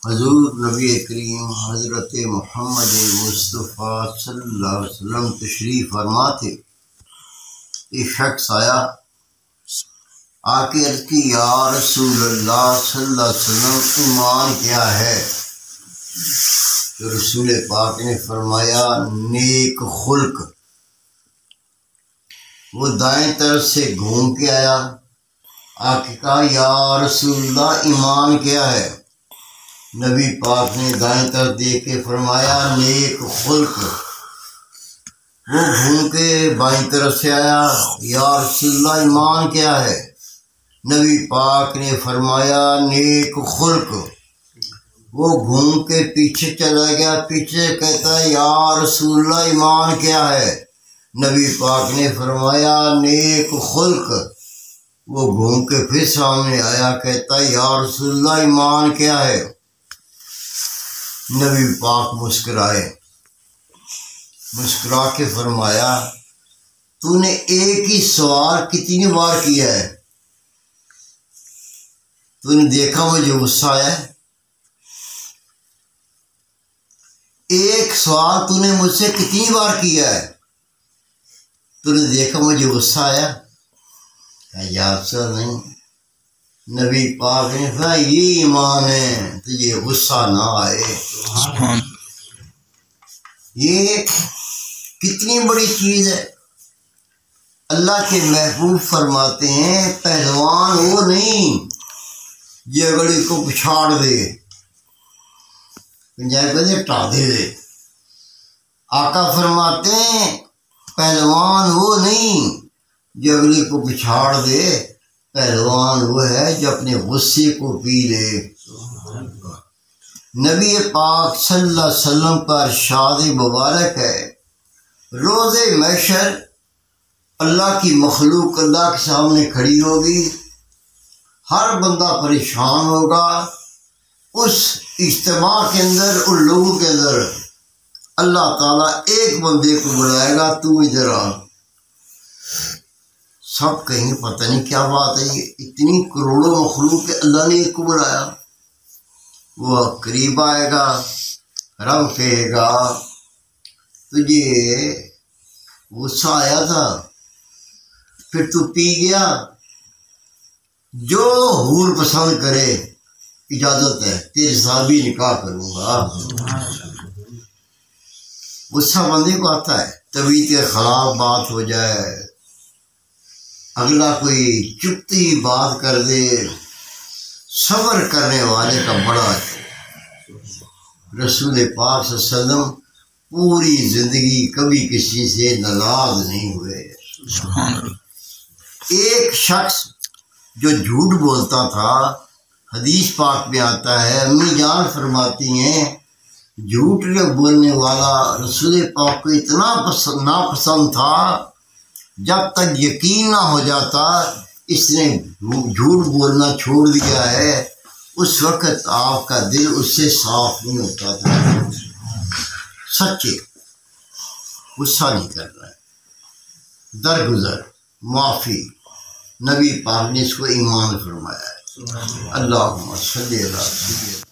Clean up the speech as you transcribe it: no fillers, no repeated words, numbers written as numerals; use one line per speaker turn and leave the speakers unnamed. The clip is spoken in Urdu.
حضور نبی کریم حضرت محمد مصطفیٰ صلی اللہ علیہ وسلم تشریف فرما تھے۔ ایک شخص آیا، آ کے عرض کی یا رسول اللہ صلی اللہ علیہ وسلم ایمان کیا ہے؟ تو رسول پاک نے فرمایا نیک خلق۔ وہ دائیں طرف سے گھوم کے آیا، آ کے کہا یا رسول اللہ ایمان کیا ہے؟ نبی پاک نے دائیں طرف دیکھ کے فرمایا نیک خلق۔ وہ گھوم کے بائیں طرف سے آیا، یا رسول اللہ ایمان کیا ہے؟ نبی پاک نے فرمایا نیک خلق۔ وہ گھوم کے پیچھے چلا گیا، پیچھے کہتا ہے یا رسول اللہ ایمان کیا ہے؟ نبی پاک نے فرمایا نیک خلق۔ وہ گھوم کے پھر سامنے آیا، کہتا ہے یا رسول اللہ ایمان کیا ہے؟ نبی پاک مسکرائے، مسکرا کے فرمایا تو نے ایک ہی سوال کتنی بار کیا ہے؟ تو نے دیکھا مجھے غصہ آیا ہے؟ ایک سوال تو نے مجھ سے کتنی بار کیا ہے؟ تو نے دیکھا مجھے غصہ آیا؟ یاد سے نہیں۔ نبی پاک نے کہا یہ ایمان ہے تجھے غصہ نہ آئے۔ یہ کتنی بڑی چیز ہے۔ اللہ کے محبوب فرماتے ہیں پہلوان وہ نہیں جو اگڑی کو پچھاڑ دے، پنجابی ٹا دے۔ آقا فرماتے ہیں پہلوان وہ نہیں جو اگلی کو پچھاڑ دے، پہلوان وہ ہے جو اپنے غصے کو پی لے۔ نبی پاک صلی اللہ علیہ وسلم پر ارشاد مبارک ہے روز محشر اللہ کی مخلوق اللہ کے سامنے کھڑی ہوگی، ہر بندہ پریشان ہوگا۔ اس اجتماع کے اندر ان لوگوں کے اندر اللہ تعالیٰ ایک بندے کو بلائے گا، تو ادھر آ۔ سب کہیں پتہ نہیں کیا بات ہے، یہ اتنی کروڑوں مخلوق کے اللہ نے ایک کو بلایا۔ وہ قریب آئے گا، رب کہے گا تجھے غصہ آیا تھا پھر تو پی گیا، جو حور پسند کرے اجازت ہے تیرے ساتھ بھی نکاح کروں گا۔ غصہ بندے کو آتا ہے، طبیعت کے خلاف بات ہو جائے، اگلا کوئی چپتی بات کر دے، صبر کرنے والے کا بڑا ہے۔ رسول پاک صلی اللہ علیہ وسلم پوری زندگی کبھی کسی سے ناراض نہیں ہوئے۔ ایک شخص جو جھوٹ بولتا تھا، حدیث پاک میں آتا ہے، امی جان فرماتی ہیں جھوٹ بولنے والا رسول پاک کو اتنا ناپسند تھا، جب تک یقین نہ ہو جاتا اس نے جھوٹ بولنا چھوڑ دیا ہے، اس وقت آپ کا دل اس سے صاف نہیں ہوتا تھا۔ سچے، غصہ نہیں کرنا ہے، درگزر، معافی۔ نبی پاک نے اس کو ایمان فرمایا ہے۔ اللہم صلی علی